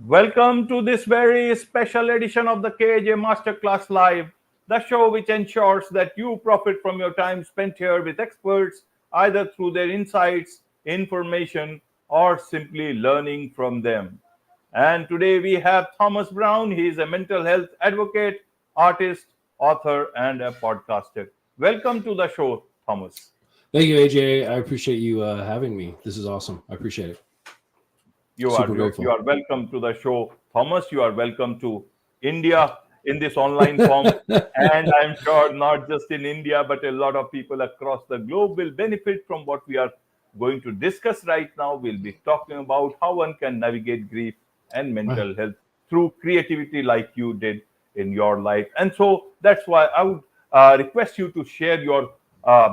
Welcome to this very special edition of the KJ Masterclass Live, the show which ensures that you profit from your time spent here with experts, either through their insights, information, or simply learning from them. And today we have Thomas Brown. He is a mental health advocate, artist, author, and a podcaster. Welcome to the show, Thomas. Thank you, AJ. I appreciate you having me. This is awesome. I appreciate it. You are Super grateful. you are welcome to the show, Thomas. You are welcome to India in this online form, and I'm sure not just in India, but a lot of people across the globe will benefit from what we are going to discuss right now. We'll be talking about how one can navigate grief and mental health through creativity, like you did in your life. And so that's why I would request you to share your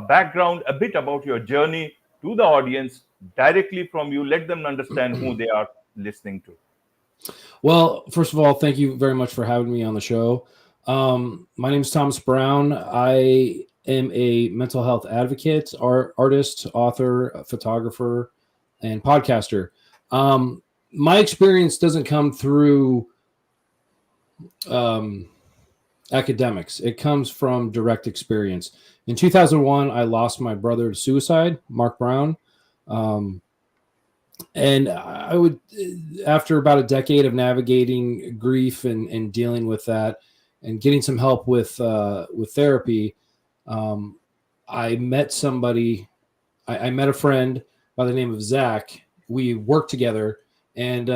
background, a bit about your journey to the audience directly from you. Let them understand who they are listening to. Well, first of all, thank you very much for having me on the show. My name is Thomas Brown. I am a mental health advocate, artist, author, photographer, and podcaster. My experience doesn't come through academics. It comes from direct experience. In 2001, I lost my brother to suicide, Mark Brown. And I would, after about a decade of navigating grief and dealing with that and getting some help with therapy, I met somebody, I met a friend by the name of Zach. We worked together, and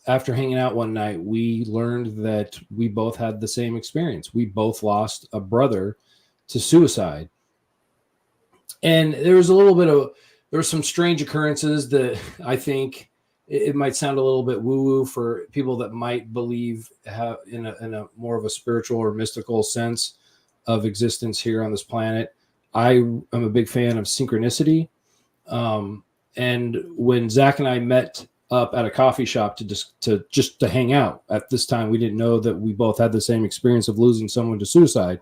after hanging out one night, we learned that we both had the same experience. We both lost a brother to suicide. And there was some strange occurrences that I think it might sound a little bit woo-woo for people that might believe in a more of a spiritual or mystical sense of existence here on this planet. I am a big fan of synchronicity. And when Zach and I met up at a coffee shop to hang out at this time, we didn't know that we both had the same experience of losing someone to suicide.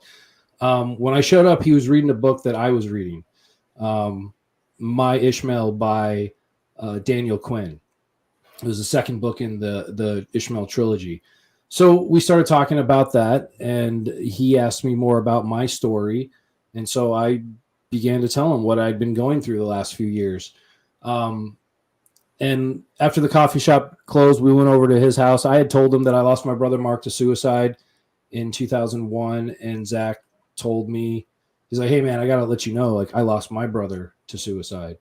When I showed up, he was reading a book that I was reading. My Ishmael by Daniel Quinn. It was the second book in the Ishmael trilogy. So we started talking about that, and he asked me more about my story. And so I began to tell him what I'd been going through the last few years. And after the coffee shop closed, we went over to his house. I had told him that I lost my brother Mark to suicide in 2001, and Zach told me, he's like, "Hey man, I got to let you know, like I lost my brother to suicide."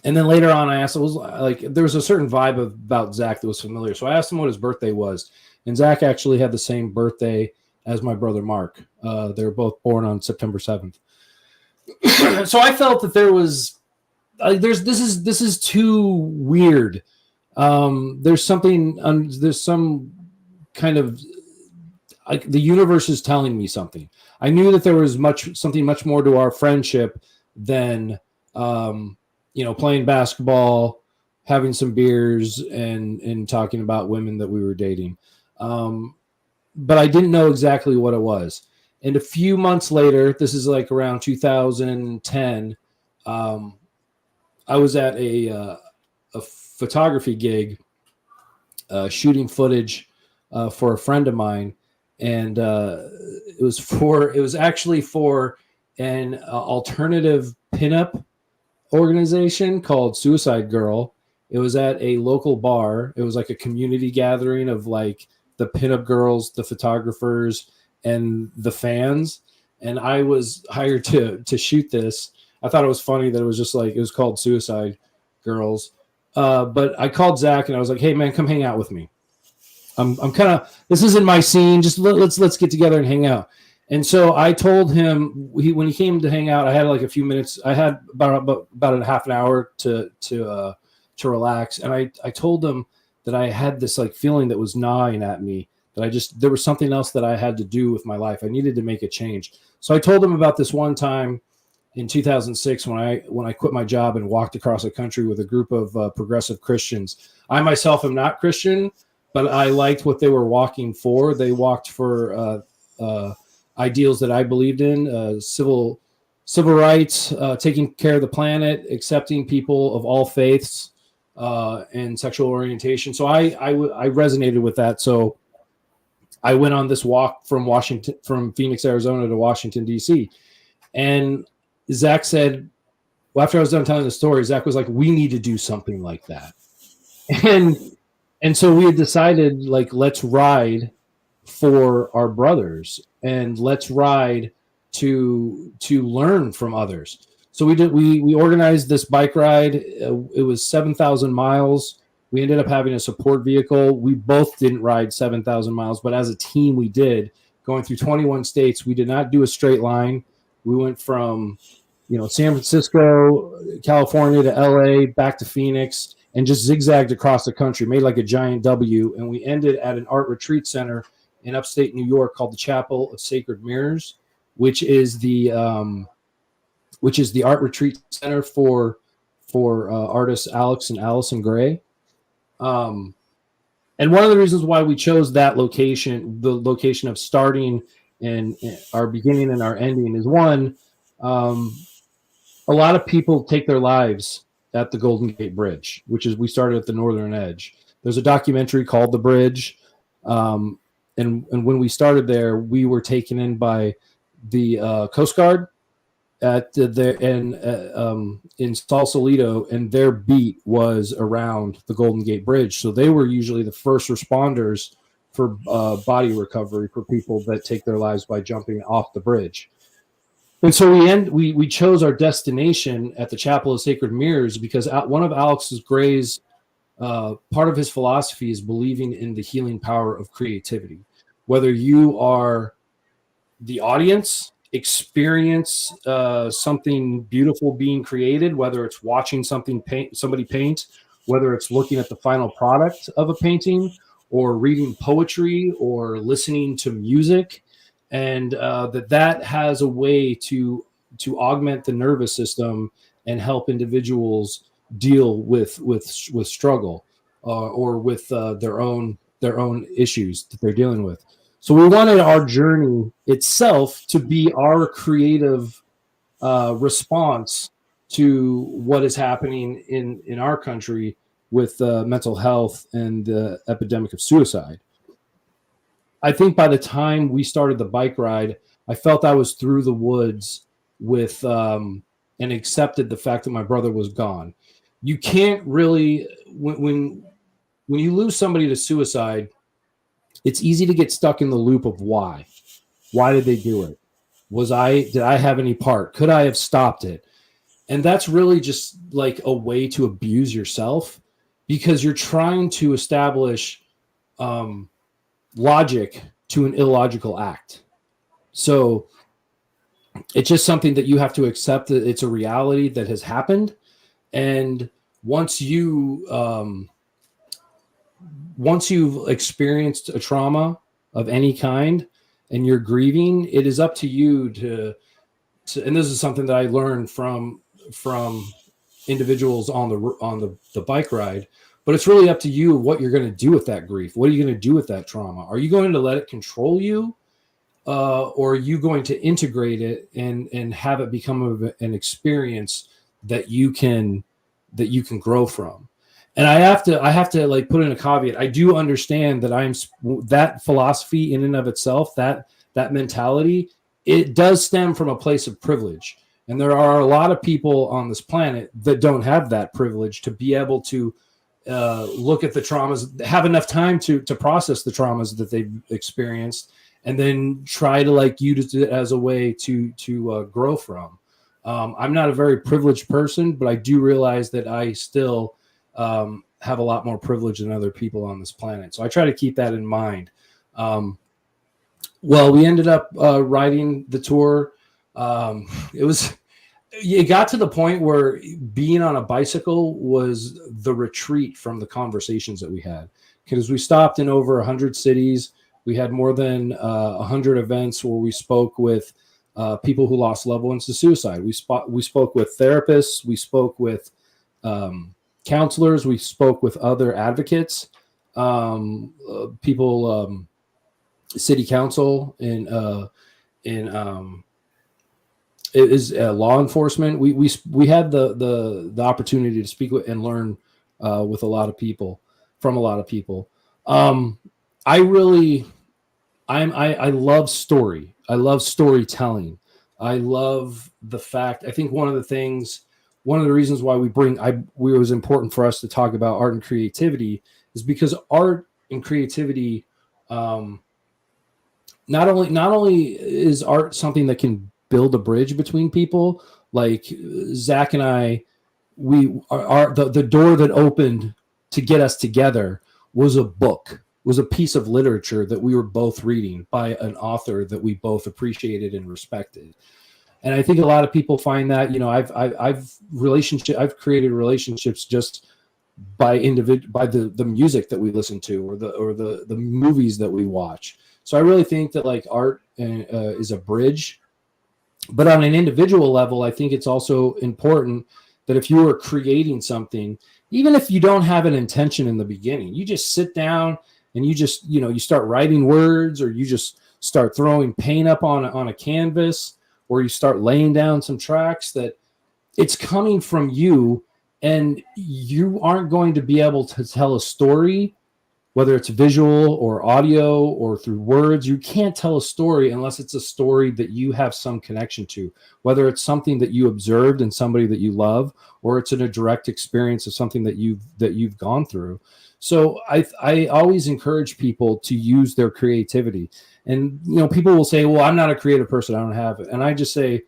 And then later on, I asked, it was like, there was a certain vibe about Zach that was familiar. So I asked him what his birthday was. And Zach actually had the same birthday as my brother, Mark. They were both born on September 7th. So I felt that there was, this is too weird. There's some kind of, like, the universe is telling me something. I knew that there was something much more to our friendship than, playing basketball, having some beers, and talking about women that we were dating. But I didn't know exactly what it was. And a few months later, this is like around 2010, I was at a photography gig, shooting footage for a friend of mine. And it was actually for an alternative pinup organization called Suicide Girl. It was at a local bar. It was like a community gathering of like the pinup girls, the photographers, and the fans. And I was hired to shoot this. I thought it was funny that it was called Suicide Girls. But I called Zach and I was like, "Hey man, come hang out with me. I'm kind of, this isn't my scene. Just let's get together and hang out." And so I told him, when he came to hang out, I had like a few minutes. I had about a half an hour to relax. And I told him that I had this like feeling that was gnawing at me, that there was something else that I had to do with my life. I needed to make a change. So I told him about this one time in 2006 when I quit my job and walked across the country with a group of progressive Christians. I myself am not Christian, but I liked what they were walking for. They walked for ideals that I believed in, civil rights, taking care of the planet, accepting people of all faiths, and sexual orientation. So I resonated with that. So I went on this walk from Phoenix, Arizona to Washington, D.C. And Zach said, well, after I was done telling the story, Zach was like, we need to do something like that. And so we had decided, like, let's ride for our brothers and let's ride to learn from others. So we organized this bike ride. It was 7,000 miles. We ended up having a support vehicle. We both didn't ride 7,000 miles, but as a team, we did, going through 21 states. We did not do a straight line. We went from, San Francisco, California to LA, back to Phoenix, and just zigzagged across the country, made like a giant W. And we ended at an art retreat center in upstate New York called the Chapel of Sacred Mirrors, which is the art retreat center for artists Alex and Allison Gray. And one of the reasons why we chose that location, the location of starting and our beginning and our ending, is one, a lot of people take their lives at the Golden Gate Bridge, which is, we started at the northern edge. There's a documentary called The Bridge. And when we started there, we were taken in by the Coast Guard in Sausalito, and their beat was around the Golden Gate Bridge. So they were usually the first responders for body recovery for people that take their lives by jumping off the bridge. And so we chose our destination at the Chapel of Sacred Mirrors because one of Alex Gray's part of his philosophy is believing in the healing power of creativity. Whether you are the audience, experience something beautiful being created, whether it's watching somebody paint, whether it's looking at the final product of a painting, or reading poetry, or listening to music, and that has a way to augment the nervous system and help individuals deal with struggle or with their own issues that they're dealing with. So we wanted our journey itself to be our creative response to what is happening in our country with mental health and the epidemic of suicide. I think by the time we started the bike ride, I felt I was through the woods with and accepted the fact that my brother was gone. You can't really, when you lose somebody to suicide, it's easy to get stuck in the loop of why. Why did they do it? Did I have any part? Could I have stopped it? And that's really just like a way to abuse yourself, because you're trying to establish logic to an illogical act. So it's just something that you have to accept, that it's a reality that has happened. And once you've experienced a trauma of any kind and you're grieving, it is up to you to and this is something that I learned from individuals on the bike ride, but it's really up to you what you're going to do with that grief. What are you going to do with that trauma? Are you going to let it control you? Or are you going to integrate it and have it become an experience that you can grow from? And I have to like put in a caveat. I do understand that that philosophy in and of itself, that mentality, it does stem from a place of privilege. And there are a lot of people on this planet that don't have that privilege to be able to look at the traumas, have enough time to process the traumas that they've experienced, and then try to like use it as a way to grow from. I'm not a very privileged person, but I do realize that I still have a lot more privilege than other people on this planet. So I try to keep that in mind. Well, we ended up riding the tour. It got to the point where being on a bicycle was the retreat from the conversations that we had, because we stopped in over 100 cities. We had more than 100 events where we spoke with people who lost loved ones to suicide. We spoke with therapists. We spoke with counselors. We spoke with other advocates, people, city council, and it is law enforcement. We had the opportunity to speak with and learn with a lot of people, from a lot of people. I really, I love story. I love storytelling. I love the fact. I think one of the reasons why it was important for us to talk about art and creativity is because art and creativity, not only is art something that can build a bridge between people, like Zach and I, the door that opened to get us together was a book, was a piece of literature that we were both reading by an author that we both appreciated and respected. And I think a lot of people find that, I've created relationships just by the music that we listen to, or the movies that we watch. So I really think that like art is a bridge. But on an individual level, I think it's also important that if you are creating something, even if you don't have an intention in the beginning, you just sit down and you just, you start writing words, or you just start throwing paint up on a canvas, or you start laying down some tracks, that it's coming from you, and you aren't going to be able to tell a story, whether it's visual or audio or through words. You can't tell a story unless it's a story that you have some connection to, whether it's something that you observed in somebody that you love, or it's in a direct experience of something that you've gone through. So I always encourage people to use their creativity. And, people will say, well, I'm not a creative person, I don't have it. And I just say,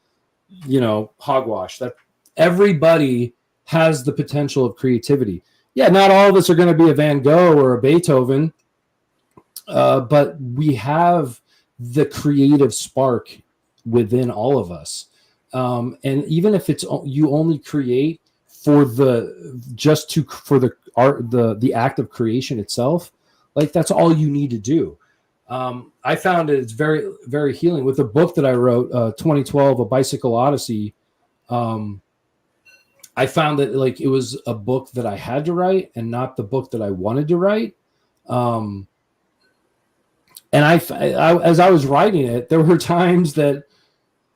hogwash. That everybody has the potential of creativity. Yeah, not all of us are going to be a Van Gogh or a Beethoven, but we have the creative spark within all of us. And even if it's you only create for the art, the act of creation itself, like that's all you need to do. I found it's very, very healing with the book that I wrote, 2012, A Bicycle Odyssey. I found that like it was a book that I had to write and not the book that I wanted to write. And I, as I was writing it, there were times that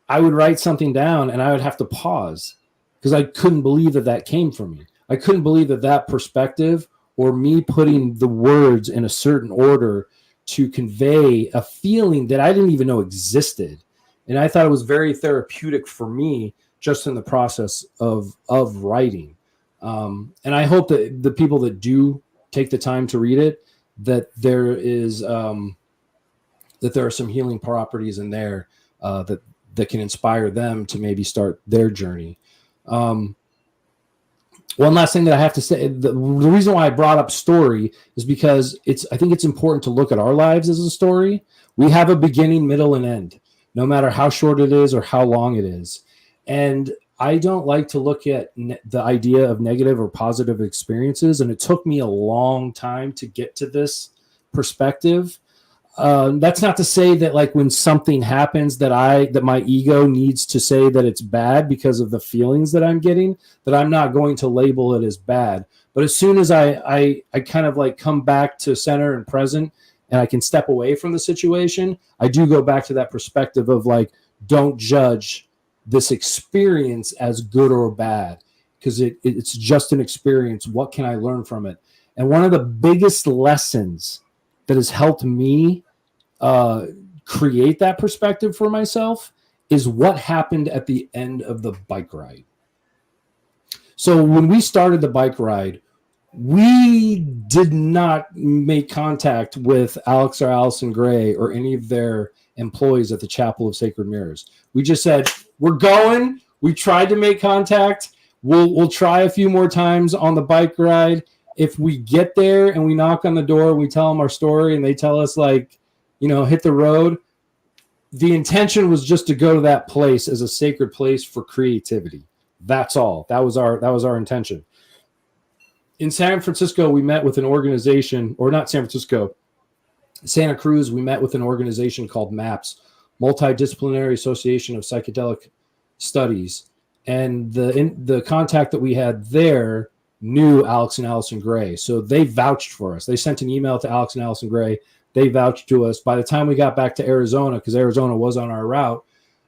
I would write something down and I would have to pause because I couldn't believe that came from me. I couldn't believe that perspective, or me putting the words in a certain order to convey a feeling that I didn't even know existed. And I thought it was very therapeutic for me just in the process of writing. And I hope that the people that do take the time to read it, that there is that there are some healing properties in there that can inspire them to maybe start their journey. One last thing that I have to say, the reason why I brought up story is because I think it's important to look at our lives as a story. We have a beginning, middle, and end, no matter how short it is or how long it is. And I don't like to look at the idea of negative or positive experiences. And it took me a long time to get to this perspective. That's not to say that like when something happens that my ego needs to say that it's bad because of the feelings that I'm getting, that I'm not going to label it as bad. But as soon as I kind of like come back to center and present, and I can step away from the situation, I do go back to that perspective of like, don't judge this experience as good or bad, because it's just an experience. What can I learn from it? And one of the biggest lessons that has helped me create that perspective for myself is what happened at the end of the bike ride. So when we started the bike ride, we did not make contact with Alex or Allison Gray or any of their employees at the Chapel of Sacred Mirrors. We just said, we're going. We tried to make contact. We'll try a few more times on the bike ride. If we get there and we knock on the door, we tell them our story and they tell us like, hit the road. The intention was just to go to that place as a sacred place for creativity. That's all. That was our intention. In San Francisco, we met with an organization, or not San Francisco, Santa Cruz, we met with an organization called MAPS, Multidisciplinary Association of Psychedelic Studies. And the contact that we had there knew Alex and Allison Gray. So they vouched for us. They sent an email to Alex and Allison Gray. They vouched to us. By the time we got back to Arizona, because Arizona was on our route,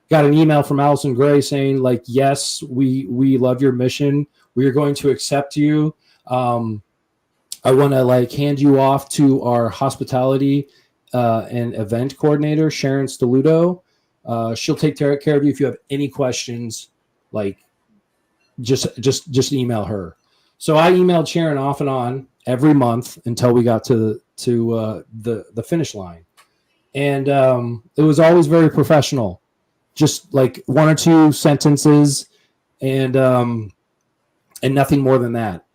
got an email from Allison Gray saying like, yes, we love your mission. We are going to accept you. I want to like hand you off to our hospitality and event coordinator, Sharon Steludo. She'll take care of you if you have any questions. Like, just email her. So I emailed Sharon off and on every month until we got to the finish line, and it was always very professional. Just like one or two sentences, and nothing more than that.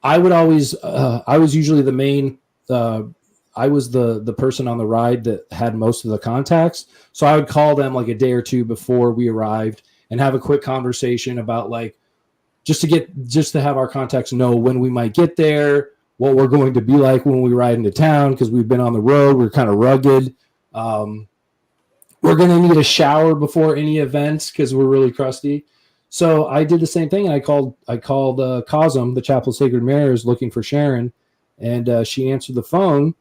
I would always, I was usually the main, I was the person on the ride that had most of the contacts. So I would call them like a day or two before we arrived and have a quick conversation about like, just to have our contacts know when we might get there, what we're going to be like when we ride into town, because we've been on the road, we're kind of rugged. We're going to need a shower before any events because we're really crusty. So I did the same thing, and I called Cosm, the Chapel of Sacred Mary's, looking for Sharon, and she answered the phone.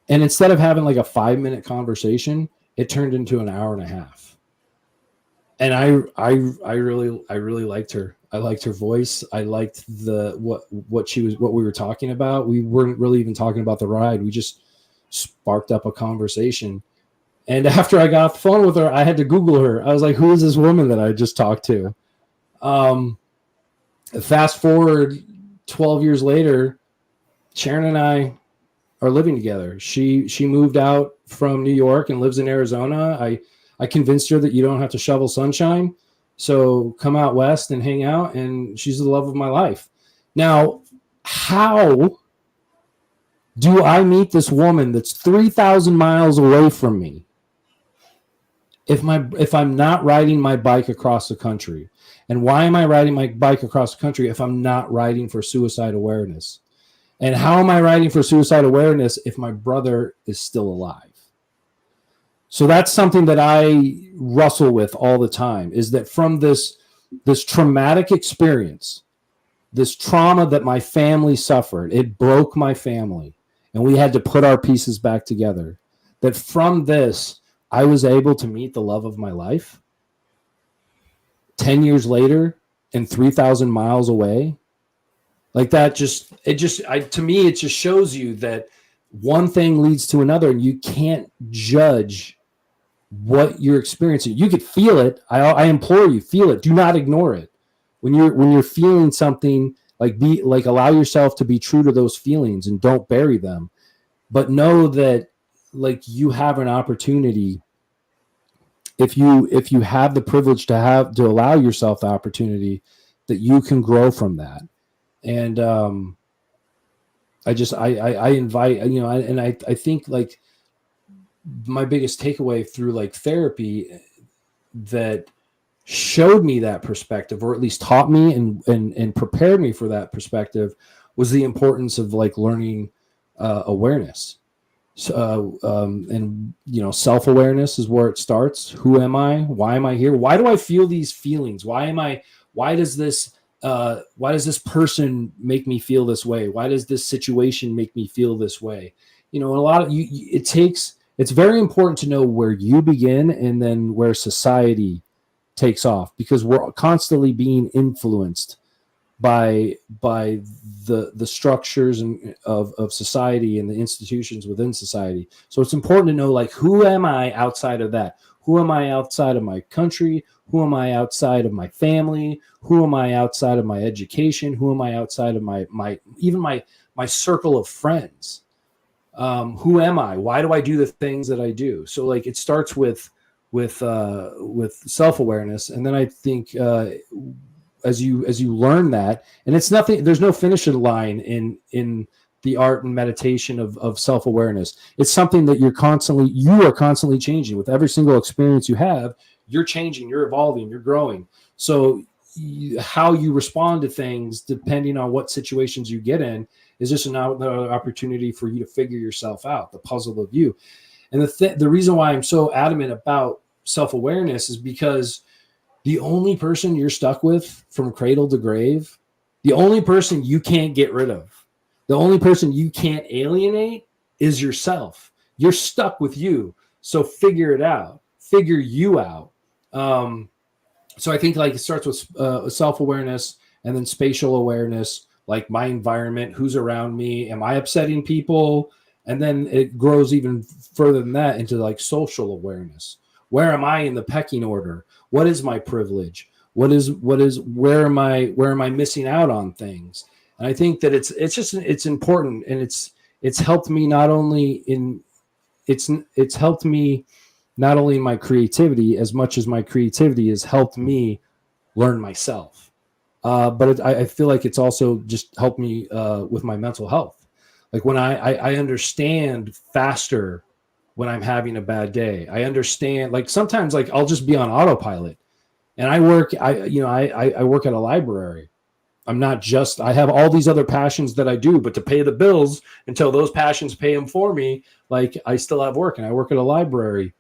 And instead of having like a 5-minute conversation, it turned into an hour and a half. And I really liked her. I liked her voice. I liked what we were talking about. We weren't really even talking about the ride. We just sparked up a conversation. And after I got off the phone with her, I had to Google her. I was like, who is this woman that I just talked to? Fast forward 12 years later, Sharon and I are living together. She moved out from New York and lives in Arizona. I convinced her that you don't have to shovel sunshine. So come out west and hang out. And she's the love of my life. Now, how do I meet this woman that's 3,000 miles away from me if I'm not riding my bike across the country? And why am I riding my bike across the country if I'm not riding for suicide awareness? And how am I riding for suicide awareness if my brother is still alive? So that's something that I wrestle with all the time, is that from this traumatic experience, this trauma that my family suffered, it broke my family, and we had to put our pieces back together. That from this, I was able to meet the love of my life 10 years later and 3,000 miles away. Like that to me, it just shows you that one thing leads to another, and you can't judge what you're experiencing. You could feel it. I implore you, feel it. Do not ignore it. When you're feeling something, allow yourself to be true to those feelings and don't bury them. But know that like you have an opportunity, if you have the privilege to allow yourself the opportunity, that you can grow from that. And I invite, I think like my biggest takeaway through like therapy that showed me that perspective, or at least taught me and prepared me for that perspective, was the importance of like learning awareness. So, and self-awareness is where it starts. Who am I? Why am I here? Why do I feel these feelings? Why does this person make me feel this way? Why does this situation make me feel this way? It's very important to know where you begin and then where society takes off, because we're constantly being influenced by the structures of society and the institutions within society. So it's important to know, like, who am I outside of that? Who am I outside of my country? Who am I outside of my family? Who am I outside of my education? Who am I outside of my circle of friends? Who am I? Why do I do the things that I do? So like it starts with self-awareness, and then I think as you learn that, and it's nothing, there's no finish line in the art and meditation of self-awareness. It's something that you are constantly changing. With every single experience you have, you're changing, you're evolving, you're growing. So how you respond to things, depending on what situations you get in, is just another opportunity for you to figure yourself out, the puzzle of you. And the reason why I'm so adamant about self-awareness is because the only person you're stuck with from cradle to grave, the only person you can't get rid of, the only person you can't alienate is yourself. You're stuck with you. So figure it out. Figure you out. So I think like it starts with self-awareness, And then spatial awareness, like my environment, who's around me, am I upsetting people? And then it grows even further than that into like social awareness. Where am I in the pecking order? What is my privilege? Where am I missing out on things? And I think that it's important, and it's helped me not only in it's helped me not only in my creativity as much as my creativity has helped me learn myself. But I feel like it's also just helped me with my mental health. Like when I understand faster when I'm having a bad day. I understand, like sometimes like I'll just be on autopilot, and I work at a library. I have all these other passions that I do, but to pay the bills until those passions pay them for me, like I still have work, and I work at a library.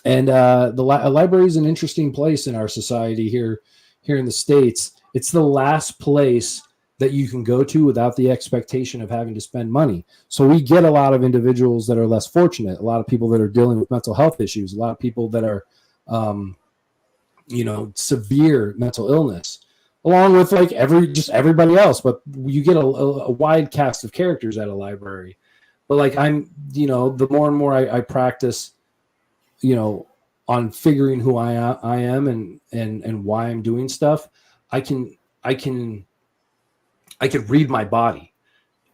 And a library is an interesting place in our society here in the States. It's the last place that you can go to without the expectation of having to spend money. So we get a lot of individuals that are less fortunate, a lot of people that are dealing with mental health issues, a lot of people that are, severe mental illness, along with like everybody else. But you get a wide cast of characters at a library. But like the more and more I practice, on figuring who I am and why I'm doing stuff, I could read my body.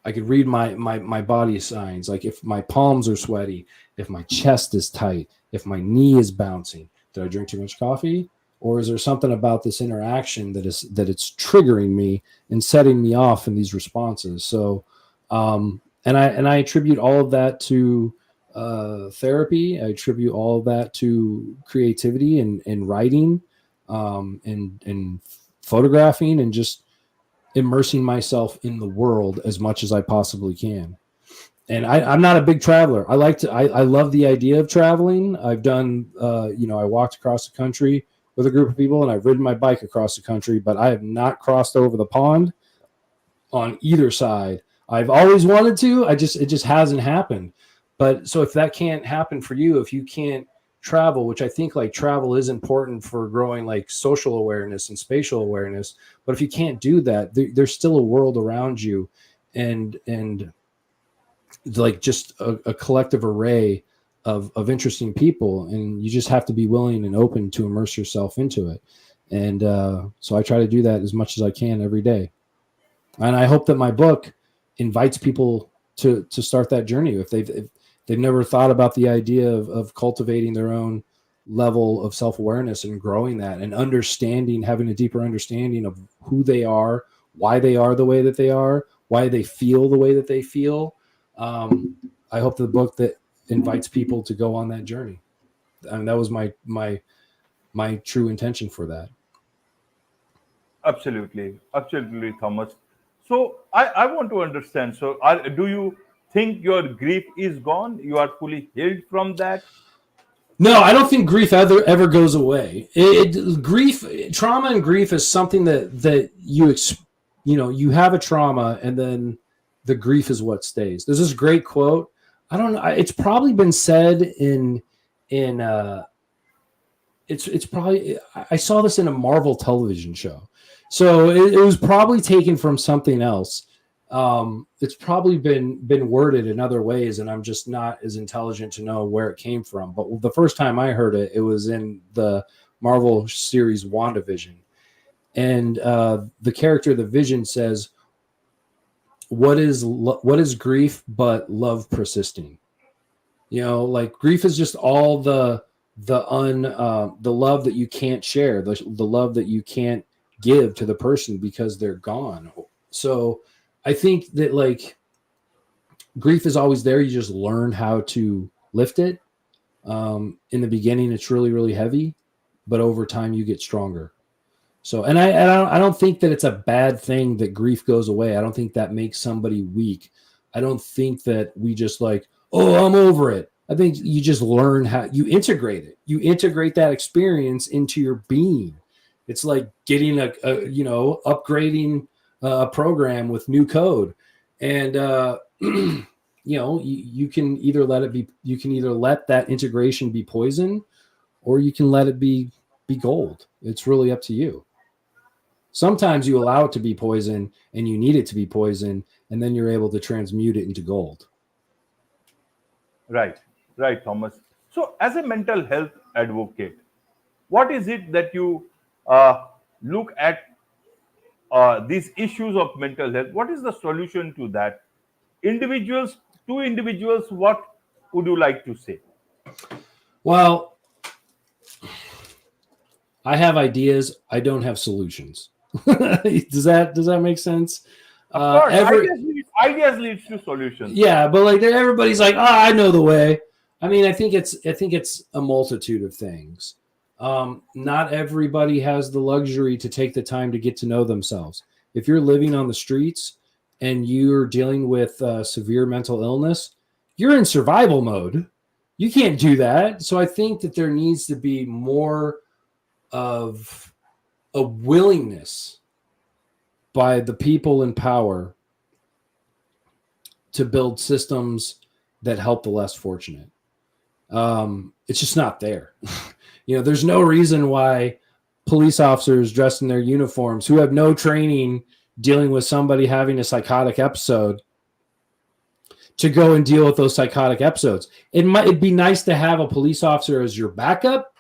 I could read my body signs. Like if my palms are sweaty, if my chest is tight, if my knee is bouncing, did I drink too much coffee? Or is there something about this interaction that it's triggering me and setting me off in these responses? So, and I attribute all of that to therapy. I attribute all of that to creativity and writing, and photographing, and just immersing myself in the world as much as I possibly can. And I'm not a big traveler. I love the idea of traveling. I've done, I walked across the country with a group of people, and I've ridden my bike across the country, but I have not crossed over the pond on either side. I've always wanted to. It just hasn't happened. But so if that can't happen for you, if you can't travel, which I think like travel is important for growing like social awareness and spatial awareness, but if you can't do that, there's still a world around you, and like just a collective array of interesting people, and you just have to be willing and open to immerse yourself into it. And so I try to do that as much as I can every day. And I hope that my book invites people to start that journey if they've never thought about the idea of cultivating their own level of self-awareness and growing that and having a deeper understanding of who they are, why they are the way that they are, why they feel the way that they feel. I hope the book that invites people to go on that journey. And that was my true intention for that. Absolutely, absolutely, Thomas. So I want to understand. So do you think your grief is gone? You are fully healed from that? No, I don't think grief ever goes away. Trauma and grief is something that you have a trauma, and then the grief is what stays. There's this great quote. I don't know. It's probably been said it's probably, I saw this in a Marvel television show. So it was probably taken from something else. It's probably been worded in other ways, and I'm just not as intelligent to know where it came from. But the first time I heard it, it was in the Marvel series WandaVision. And the character, the Vision, says, what is grief but love persisting? Like grief is just all the love that you can't share, the love that you can't give to the person because they're gone. So I think that like grief is always there. You just learn how to lift it. In the beginning, it's really, really heavy, but over time you get stronger. So, and I don't think that it's a bad thing that grief goes away. I don't think that makes somebody weak. I don't think that we just like, oh, I'm over it. I think you just learn how you integrate it. You integrate that experience into your being. It's like getting upgrading a program with new code. And, you can either let that integration be poison, or you can let it be gold. It's really up to you. Sometimes you allow it to be poison and you need it to be poison, and then you're able to transmute it into gold. Right, right, Thomas. So, as a mental health advocate, what is it that you uh, look at these issues of mental health? What is the solution to that? Individuals, to individuals, what would you like to say? Well, I have ideas. I don't have solutions. Does that make sense? Of course, Every ideas leads to solutions. Yeah, but like everybody's like, oh, I know the way. I mean, I think it's a multitude of things. Not everybody has the luxury to take the time to get to know themselves. If you're living on the streets and you're dealing with severe mental illness, you're in survival mode. You can't do that. So I think that there needs to be more of a willingness by the people in power to build systems that help the less fortunate. It's just not there. There's no reason why police officers dressed in their uniforms who have no training dealing with somebody having a psychotic episode to go and deal with those psychotic episodes. It'd be nice to have a police officer as your backup,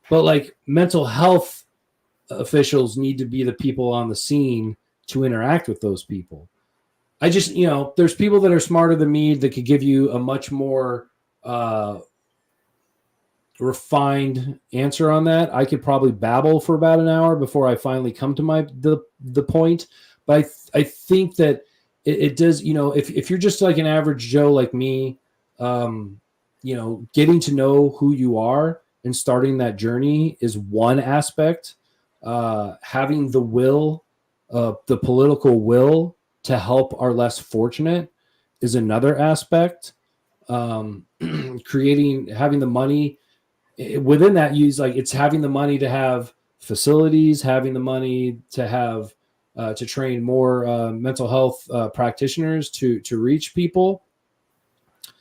but like mental health officials need to be the people on the scene to interact with those people. I just, there's people that are smarter than me that could give you a much more refined answer on that. I could probably babble for about an hour before I finally come to the point. But I think that it does, if you're just like an average Joe like me, getting to know who you are and starting that journey is one aspect. Having the will, the political will to help our less fortunate is another aspect. Having the money within that, it's having the money to have facilities, having the money to have to train more mental health practitioners to reach people.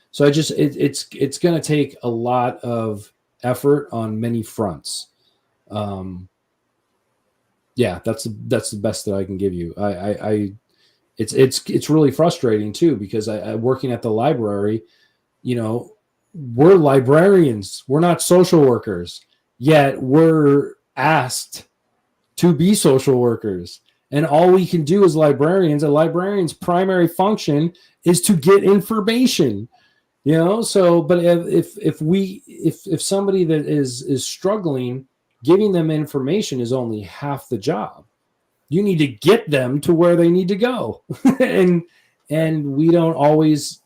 So it's going to take a lot of effort on many fronts. Yeah, that's the best that I can give you. It's really frustrating too, because I working at the library, we're librarians, we're not social workers, yet we're asked to be social workers, and all we can do as librarians, a librarian's primary function is to get information. So but if somebody that is struggling, giving them information is only half the job. You need to get them to where they need to go. and we don't always,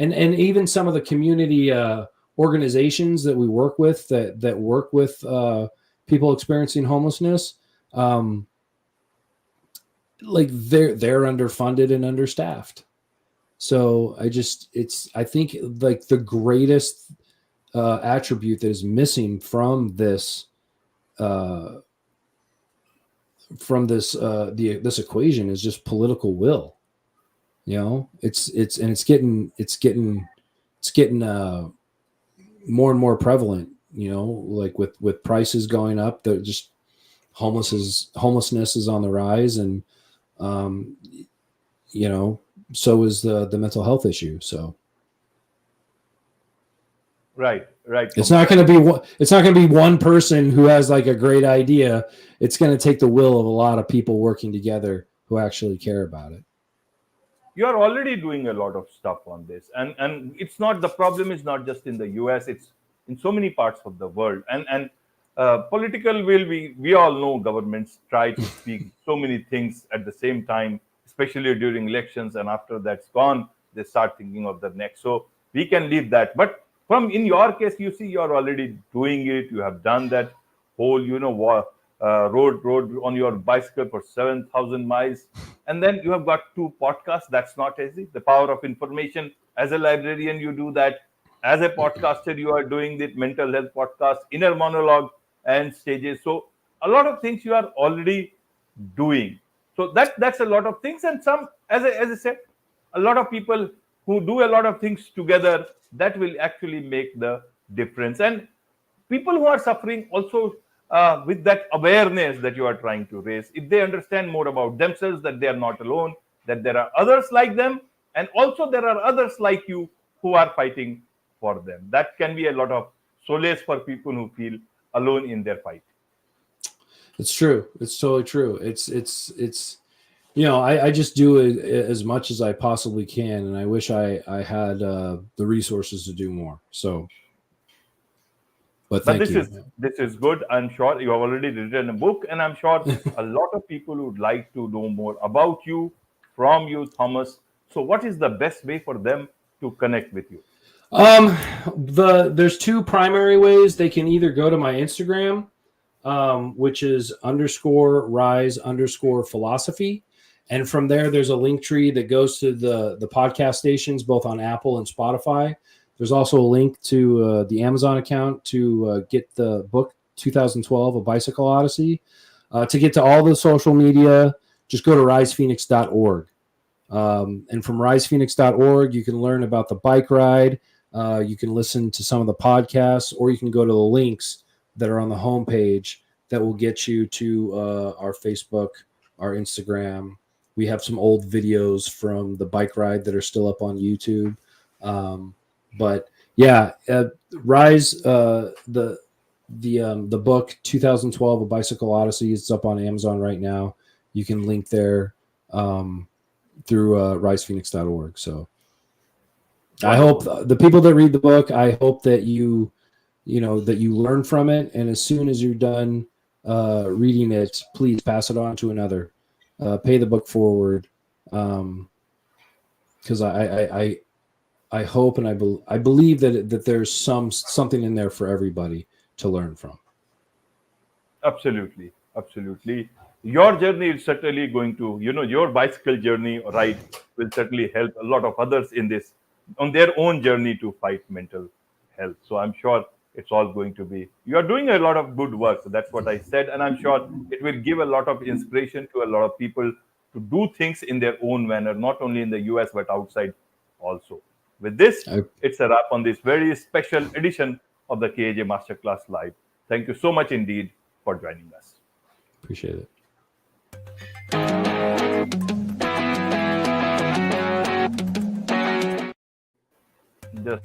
and even some of the community organizations that we work with that work with people experiencing homelessness, like they're underfunded and understaffed. So I think like the greatest attribute that is missing from this this equation is just political will. It's getting more and more prevalent. Like with prices going up, that just homelessness is on the rise, and so is the mental health issue. So Right, right. it's not going to be one person who has like a great idea. It's going to take the will of a lot of people working together who actually care about it. You are already doing a lot of stuff on this, and it's not, the problem is not just in the US, it's in so many parts of the world. And political will, we all know governments try to speak so many things at the same time, especially during elections, and after that's gone they start thinking of the next. So we can leave that. But from in your case, you see, you're already doing it. You have done that whole road on your bicycle for 7,000 miles, and then you have got 2 podcasts. That's not easy. The power of information. As a librarian, you do that. As a podcaster, you are doing the mental health podcast, Inner Monologue, and Stages. So a lot of things you are already doing. So that's a lot of things. And some, as I said, a lot of people who do a lot of things together, that will actually make the difference. And people who are suffering also with that awareness that you are trying to raise, if they understand more about themselves, that they are not alone, that there are others like them, and also there are others like you who are fighting for them, that can be a lot of solace for people who feel alone in their fight. It's true. It's totally true. It's I just do it as much as I possibly can, and I wish I had the resources to do more. So, but But thank this you. is good. I'm sure you have already written a book, and I'm sure a lot of people would like to know more about you, from you, Thomas. So, what is the best way for them to connect with you? There's two primary ways. They can either go to my Instagram, which is _rise_philosophy. And from there's a link tree that goes to the podcast stations, both on Apple and Spotify. There's also a link to the Amazon account to get the book 2012, A Bicycle Odyssey. To get to all the social media, just go to risephoenix.org. And from risephoenix.org, you can learn about the bike ride. You can listen to some of the podcasts, or you can go to the links that are on the homepage that will get you to our Facebook, our Instagram. We have some old videos from the bike ride that are still up on YouTube. But yeah, Rise, the book 2012, A Bicycle Odyssey, is up on Amazon right now. You can link there through risephoenix.org. So I hope the people that read the book, I hope that you learn from it. And as soon as you're done reading it, please pass it on to another. Pay the book forward. Because I hope and I believe that there's something in there for everybody to learn from. Absolutely, absolutely. Your journey is certainly going to, your bicycle journey or ride will certainly help a lot of others in this, on their own journey to fight mental health. So I'm sure it's all going to be, you are doing a lot of good work. So that's what I said. And I'm sure it will give a lot of inspiration to a lot of people to do things in their own manner, not only in the US, but outside also. With this, it's a wrap on this very special edition of the KAJ Masterclass Live. Thank you so much indeed for joining us. Appreciate it. Just